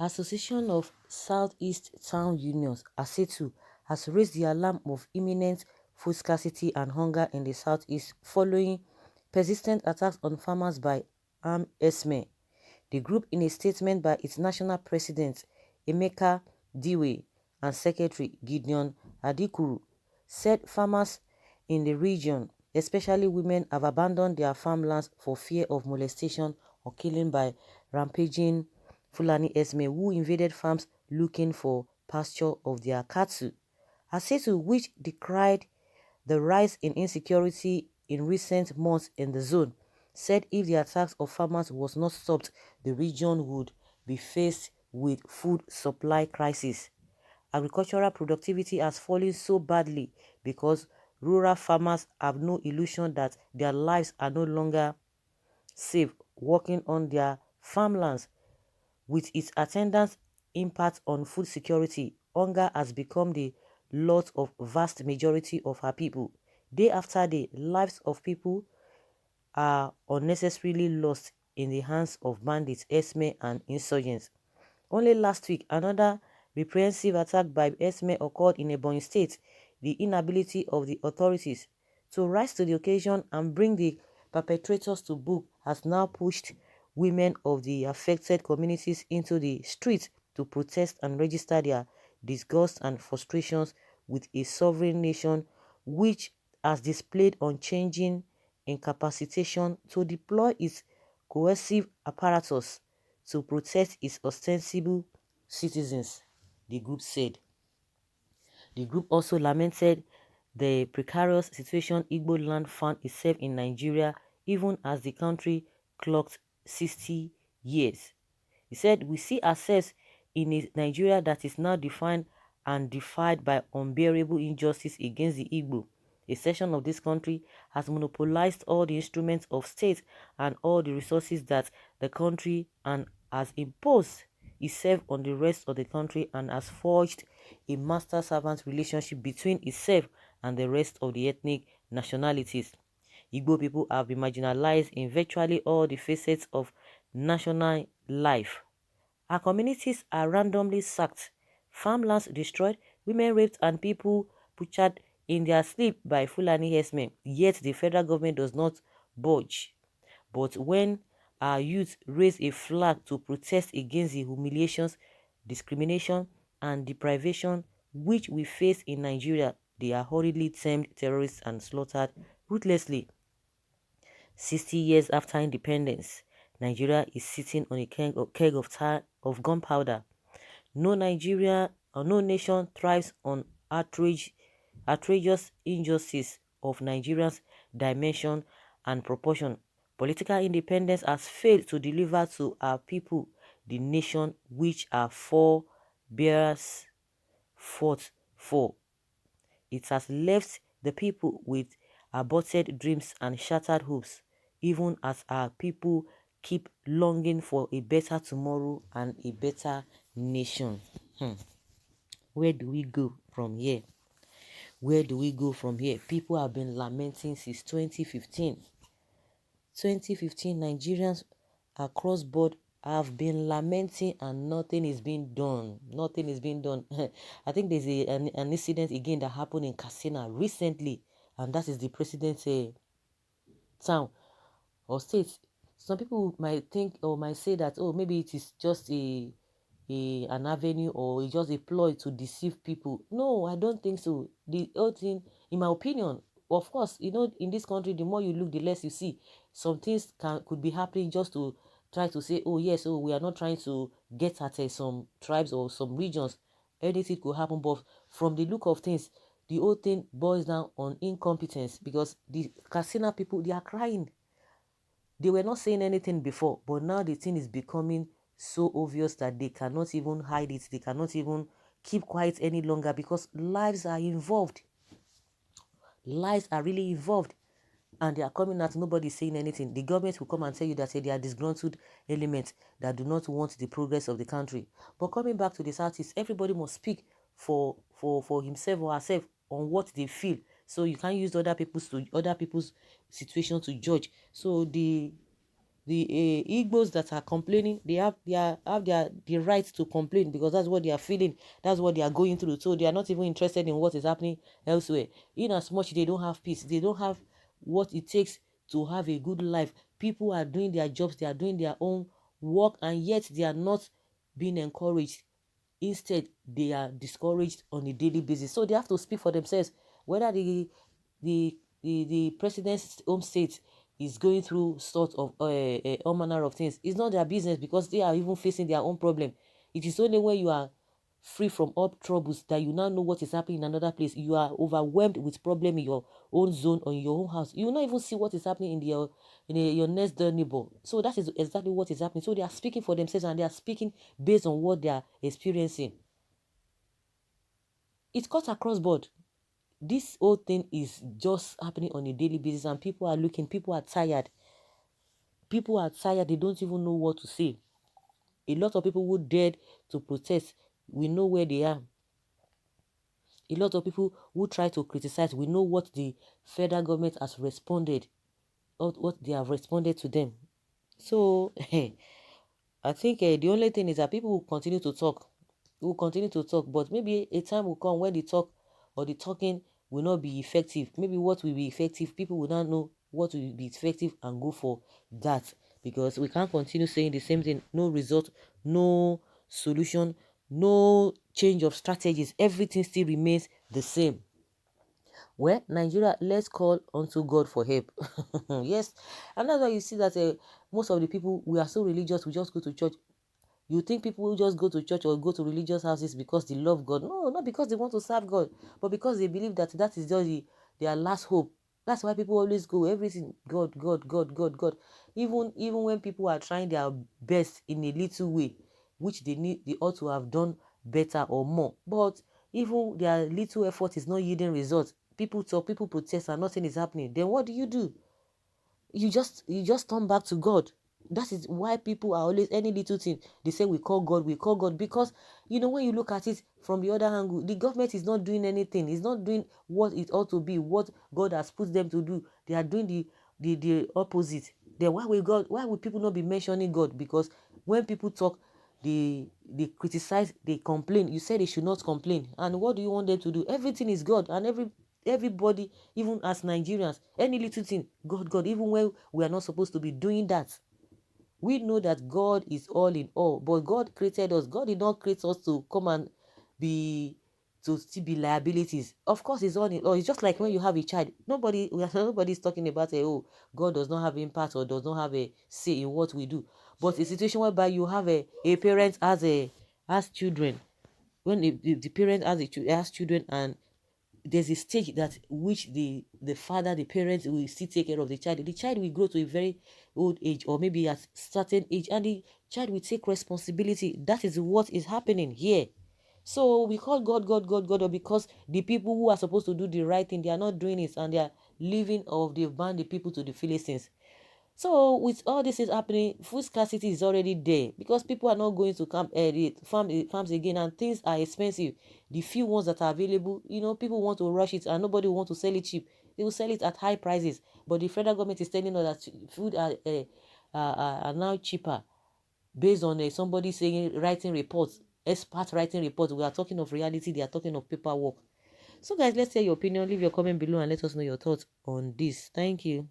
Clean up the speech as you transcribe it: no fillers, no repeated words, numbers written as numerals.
Association of Southeast Town Unions (ASETU) has raised the alarm of imminent food scarcity and hunger in the southeast following persistent attacks on farmers by armed herdsmen. The group, in a statement by its national president Emeka Diwe and secretary Gideon Adikuru, said farmers in the region, especially women, have abandoned their farmlands for fear of molestation or killing by rampaging Fulani herdsmen who invaded farms looking for pasture of their cattle. Asetu, which decried the rise in insecurity in recent months in the zone, said if the attacks of farmers was not stopped, the region would be faced with food supply crisis. Agricultural productivity has fallen so badly because rural farmers have no illusion that their lives are no longer safe working on their farmlands. With its attendant impact on food security, hunger has become the lot of vast majority of our people. Day after day, lives of people are unnecessarily lost in the hands of bandits, herdsmen, and insurgents. Only last week, another reprehensive attack by herdsmen occurred in Ebonyi State. The inability of the authorities to rise to the occasion and bring the perpetrators to book has now pushed women of the affected communities into the streets to protest and register their disgust and frustrations with a sovereign nation which has displayed unchanging incapacitation to deploy its coercive apparatus to protect its ostensible citizens, the group said. The group also lamented the precarious situation Igbo land found itself in Nigeria even as the country clocked 60 years. He said, "We see ourselves in a Nigeria that is now defined and defied by unbearable injustice against the Igbo. A section of this country has monopolized all the instruments of state and all the resources that the country and has imposed itself on the rest of the country and has forged a master-servant relationship between itself and the rest of the ethnic nationalities. Igbo people have been marginalized in virtually all the facets of national life. Our communities are randomly sacked, farmlands destroyed, women raped and people butchered in their sleep by Fulani herdsmen, yet the federal government does not budge. But when our youth raise a flag to protest against the humiliations, discrimination, and deprivation which we face in Nigeria, they are hurriedly termed terrorists and slaughtered ruthlessly. 60 years after independence, Nigeria is sitting on a keg of gunpowder. No Nigeria or no nation thrives on outrageous injustice of Nigeria's dimension and proportion. Political independence has failed to deliver to our people the nation which our forebears fought for. It has left the people with aborted dreams and shattered hopes, even as our people keep longing for a better tomorrow and a better nation." Where do we go from here? Where do we go from here? People have been lamenting since 2015. 2015, Nigerians across board have been lamenting and nothing is being done. Nothing is being done. I think there's an incident again that happened in Katsina recently, and that is the president's town or state. Some people might think or might say that, oh, maybe it is just an avenue or it's just a ploy to deceive people. No, I don't think so. The whole thing, in my opinion, of course, in this country, the more you look, the less you see. Some things could be happening just to try to say, oh yes, we are not trying to get at some tribes or some regions. Anything could happen, but from the look of things, the whole thing boils down on incompetence because the Katsina people, they are crying. They were not saying anything before, but now the thing is becoming so obvious that they cannot even hide it. They cannot even keep quiet any longer because lives are involved. Lives are really involved. And they are coming out, nobody is saying anything. The government will come and tell you that they are disgruntled elements that do not want the progress of the country. But coming back to the Southeast, everybody must speak for himself or herself on what they feel. So you can't use other people's situation to judge. So the the Igbos that are complaining, they have their the right to complain, because that's what they are feeling, that's what they are going through. So they are not even interested in what is happening elsewhere. In as much they don't have peace, they don't have what it takes to have a good life. People are doing their jobs, they are doing their own work, and yet they are not being encouraged. Instead, they are discouraged on a daily basis. So they have to speak for themselves. Whether the president's home state is going through sort of all manner of things, it's not their business, because they are even facing their own problem. It is only when you are free from all troubles that you now know what is happening in another place. You are overwhelmed with problem in your own zone or in your own house. You will not even see what is happening in your next door neighbor. So that is exactly what is happening. So they are speaking for themselves, and they are speaking based on what they are experiencing. It cuts across board. This whole thing is just happening on a daily basis, and people are looking, people are tired. People are tired, they don't even know what to say. A lot of people who dared to protest, we know where they are. A lot of people who try to criticize, we know what the federal government has responded, or what they have responded to them. So I think the only thing is that people will continue to talk. Will continue to talk, but maybe a time will come when the talk or the talking will not be effective. Maybe what will be effective, people will not know what will be effective and go for that, because we can't continue saying the same thing. No result, no solution, no change of strategies. Everything still remains the same. Well, Nigeria, let's call unto God for help. Yes, and that's why you see that most of the people, we are so religious, we just go to church. You think people will just go to church or go to religious houses because they love God? No, not because they want to serve God, but because they believe that that is just their last hope. That's why people always go, everything God, God, God, God, God. Even when people are trying their best in a little way, which they ought to have done better or more. But even their little effort is not yielding results. People talk, people protest, and nothing is happening. Then what do? You just turn back to God. That is why people are always, any little thing they say, we call God, because when you look at it from the other angle, the government is not doing anything. It's not doing what it ought to be, what God has put them to do. They are doing the opposite. Then why will people not be mentioning God? Because when people talk, they criticize, they complain. You said they should not complain, and what do you want them to do? Everything is God, and everybody, even as Nigerians, any little thing, God, God, even when we are not supposed to be doing that. We know that God is all in all, but God created us. God did not create us to come and be to still be liabilities. Of course, it's all in all. It's just like when you have a child. Nobody's talking about God does not have impact or does not have a say in what we do. But a situation whereby you have a parent as children, when the parent has children, and there's a stage that which the father, the parents will still take care of the child. The child will grow to a very old age, or maybe at certain age, and the child will take responsibility. That is what is happening here. So we call God, God, God, God, because the people who are supposed to do the right thing, they are not doing it, and they are leaving, or they've banned the people to the Philistines. So with all this is happening, food scarcity is already there, because people are not going to camp the farms again, and things are expensive. The few ones that are available, people want to rush it, and nobody want to sell it cheap. They will sell it at high prices. But the federal government is telling us that food are now cheaper, based on somebody saying, writing reports, expert writing reports. We are talking of reality. They are talking of paperwork. So guys, let's hear your opinion. Leave your comment below and let us know your thoughts on this. Thank you.